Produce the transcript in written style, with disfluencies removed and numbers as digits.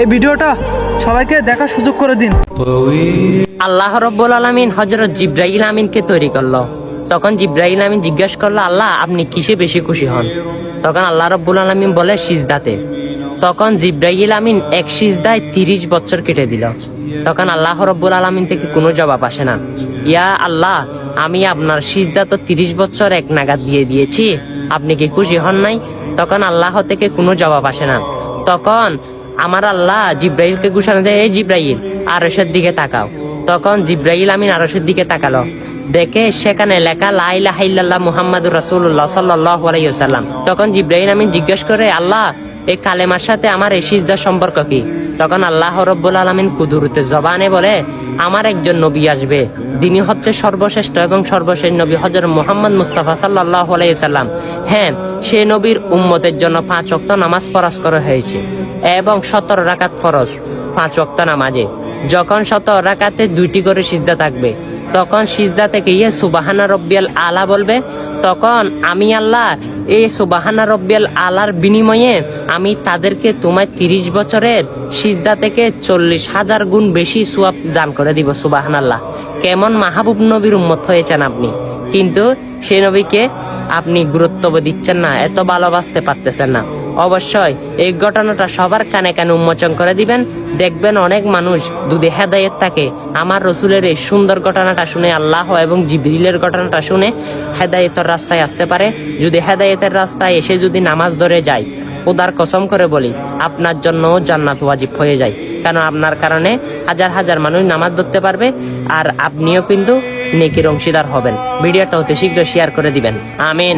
এই ভিডিওটা সবাইকে দেখার সুযোগ করে দিন। আল্লাহ রব্বুল আলামিন হযরত জিবরাইল আমিনকে তৈরি করলো। তখন জিবরাইল আমিন জিজ্ঞাসা করলো, আল্লাহ আপনি কিসে বেশি খুশি হন? তখন আল্লাহ রব্বুল আলামিন বলে, সিজদাতে। তখন জিবরাইল আমিন এক সিজদায় 30 বছর কেটে দিল। তখন আল্লাহ রব্বুল আলামিন থেকে কোনো জবাব আসে না। ইয়া আল্লাহ, আমি আপনার সিজদা তো 30 বছর এক নাগাদ দিয়ে দিয়েছি, আপনি কি খুশি হন নাই? তখন আল্লাহ থেকে কোনো জবাব আসে না। তখন আমার আল্লাহ জিবরাইলকে ঘোষণা দেয়, এই জিবরাইল আরশের দিকে তাকাও। তখন জিবরাইল আমিন আরশের দিকে তাকালো, দেখে সেখানে লেখা লা ইলাহা ইল্লাল্লাহ মুহাম্মাদুর রাসূলুল্লাহ সাল্লাল্লাহু আলাইহি ওয়াসাল্লাম। তখন জিবরাইল আমিন জিজ্ঞেস করে, আল্লাহ এই কালেমার সাথে আমার এই সিজদার সম্পর্ক কি? তখন আল্লাহ রাব্বুল আলামিন কুদরতে জবানে বলে, আমার একজন নবী আসবে, তিনি হচ্ছে সর্বশ্রেষ্ঠ এবং সর্বশেষ নবী হযরত মুহাম্মদ মুস্তাফা সাল্লাল্লাহু আলাইহি ওয়াসাল্লাম। হ্যাঁ, সেই নবীর উম্মতের জন্য 5 ওয়াক্ত নামাজ ফরজ করা হয়েছে এবং 17 রাকাত ফরজ 5 ওয়াক্ত নামাজে। যখন 17 রাকাতে 2টি করে সিজদা থাকবে, তখন সিজদা থেকে সুবহানা রব্বিয়াল আলা বলবে। তখন আমি আল্লাহ এই সুবহানা রব্বিয়াল আলার বিনিময়ে আমি তাদেরকে তোমার 30 বছরের সিজদা থেকে 40,000 গুণ বেশি সওয়াব দান করে দিব। সুবহানাল্লাহ। কেমন মাহবুব নবীর উম্মত হয়েছেন আপনি, কিন্তু সেই নবীকে আপনি গুরুত্ব দিচ্ছেন না, এত ভালোবাসতে পারতেছেন না। অবশ্যই এই ঘটনাটা সবার কানে কানে উন্মোচন করে দিবেন, দেখবেন অনেক মানুষ যদি হেদায়েত থাকে আমার রসুলের এই সুন্দর ঘটনাটা শুনে, আল্লাহ এবং জিবরিলের ঘটনাটা শুনে হেদায়েতের রাস্তায় আসতে পারে। যদি হেদায়েতের রাস্তায় এসে যদি নামাজ ধরে যায়, খোদার কসম করে বলি আপনার জন্য জান্নাত ওয়াজিব হয়ে যায়, কারণ আপনার কারণে হাজার হাজার মানুষ নামাজ ধরতে পারবে আর আপনিও কিন্তু নেকির অংশীদার হবেন। ভিডিওটা অতি শীঘ্র শেয়ার করে দিবেন। আমিন।